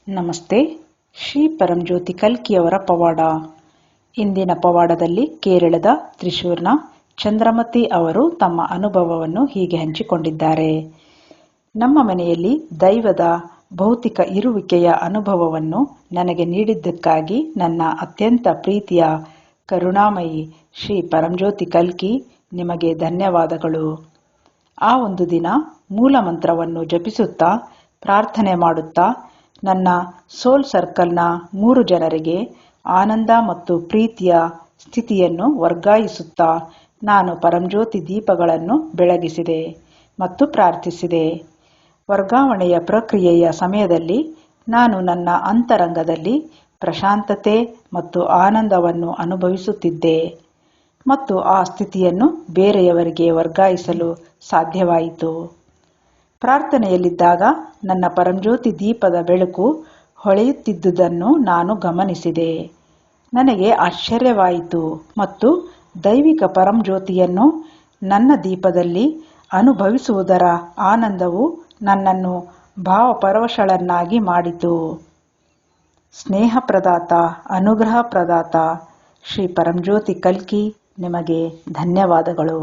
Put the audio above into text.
ನಮಸ್ತೆ. ಶ್ರೀ ಪರಂಜ್ಯೋತಿ ಕಲ್ಕಿಯವರ ಪವಾಡ. ಇಂದಿನ ಪವಾಡದಲ್ಲಿ ಕೇರಳದ ತ್ರಿಶೂರ್ನ ಚಂದ್ರಮತಿ ಅವರು ತಮ್ಮ ಅನುಭವವನ್ನು ಹೀಗೆ ಹಂಚಿಕೊಂಡಿದ್ದಾರೆ. ನಮ್ಮ ಮನೆಯಲ್ಲಿ ದೈವದ ಭೌತಿಕ ಇರುವಿಕೆಯ ಅನುಭವವನ್ನು ನನಗೆ ನೀಡಿದ್ದಕ್ಕಾಗಿ ನನ್ನ ಅತ್ಯಂತ ಪ್ರೀತಿಯ ಕರುಣಾಮಯಿ ಶ್ರೀ ಪರಂಜ್ಯೋತಿ ಕಲ್ಕಿ ನಿಮಗೆ ಧನ್ಯವಾದಗಳು. ಆ ಒಂದು ದಿನ ಮೂಲ ಮಂತ್ರವನ್ನು ಜಪಿಸುತ್ತಾ ಪ್ರಾರ್ಥನೆ ಮಾಡುತ್ತಾ ನನ್ನ ಸೋಲ್ ಸರ್ಕಲ್ನ 3 ಜನರಿಗೆ ಆನಂದ ಮತ್ತು ಪ್ರೀತಿಯ ಸ್ಥಿತಿಯನ್ನು ವರ್ಗಾಯಿಸುತ್ತಾ ನಾನು ಪರಂಜ್ಯೋತಿ ದೀಪಗಳನ್ನು ಬೆಳಗಿಸಿದೆ ಮತ್ತು ಪ್ರಾರ್ಥಿಸಿದೆ. ವರ್ಗಾವಣೆಯ ಪ್ರಕ್ರಿಯೆಯ ಸಮಯದಲ್ಲಿ ನಾನು ನನ್ನ ಅಂತರಂಗದಲ್ಲಿ ಪ್ರಶಾಂತತೆ ಮತ್ತು ಆನಂದವನ್ನು ಅನುಭವಿಸುತ್ತಿದ್ದೆ ಮತ್ತು ಆ ಸ್ಥಿತಿಯನ್ನು ಬೇರೆಯವರಿಗೆ ವರ್ಗಾಯಿಸಲು ಸಾಧ್ಯವಾಯಿತು. ಪ್ರಾರ್ಥನೆಯಲ್ಲಿದ್ದಾಗ ನನ್ನ ಪರಂಜ್ಯೋತಿ ದೀಪದ ಬೆಳಕು ಹೊಳೆಯುತ್ತಿದ್ದುದನ್ನು ನಾನು ಗಮನಿಸಿದೆ. ನನಗೆ ಆಶ್ಚರ್ಯವಾಯಿತು ಮತ್ತು ದೈವಿಕ ಪರಂಜ್ಯೋತಿಯನ್ನು ನನ್ನ ದೀಪದಲ್ಲಿ ಅನುಭವಿಸುವುದರ ಆನಂದವು ನನ್ನನ್ನು ಭಾವಪರವಶಳನ್ನಾಗಿ ಮಾಡಿತು. ಸ್ನೇಹ ಪ್ರದಾತ, ಅನುಗ್ರಹ ಪ್ರದಾತ ಶ್ರೀ ಪರಂಜ್ಯೋತಿ ಕಲ್ಕಿ ನಿಮಗೆ ಧನ್ಯವಾದಗಳು.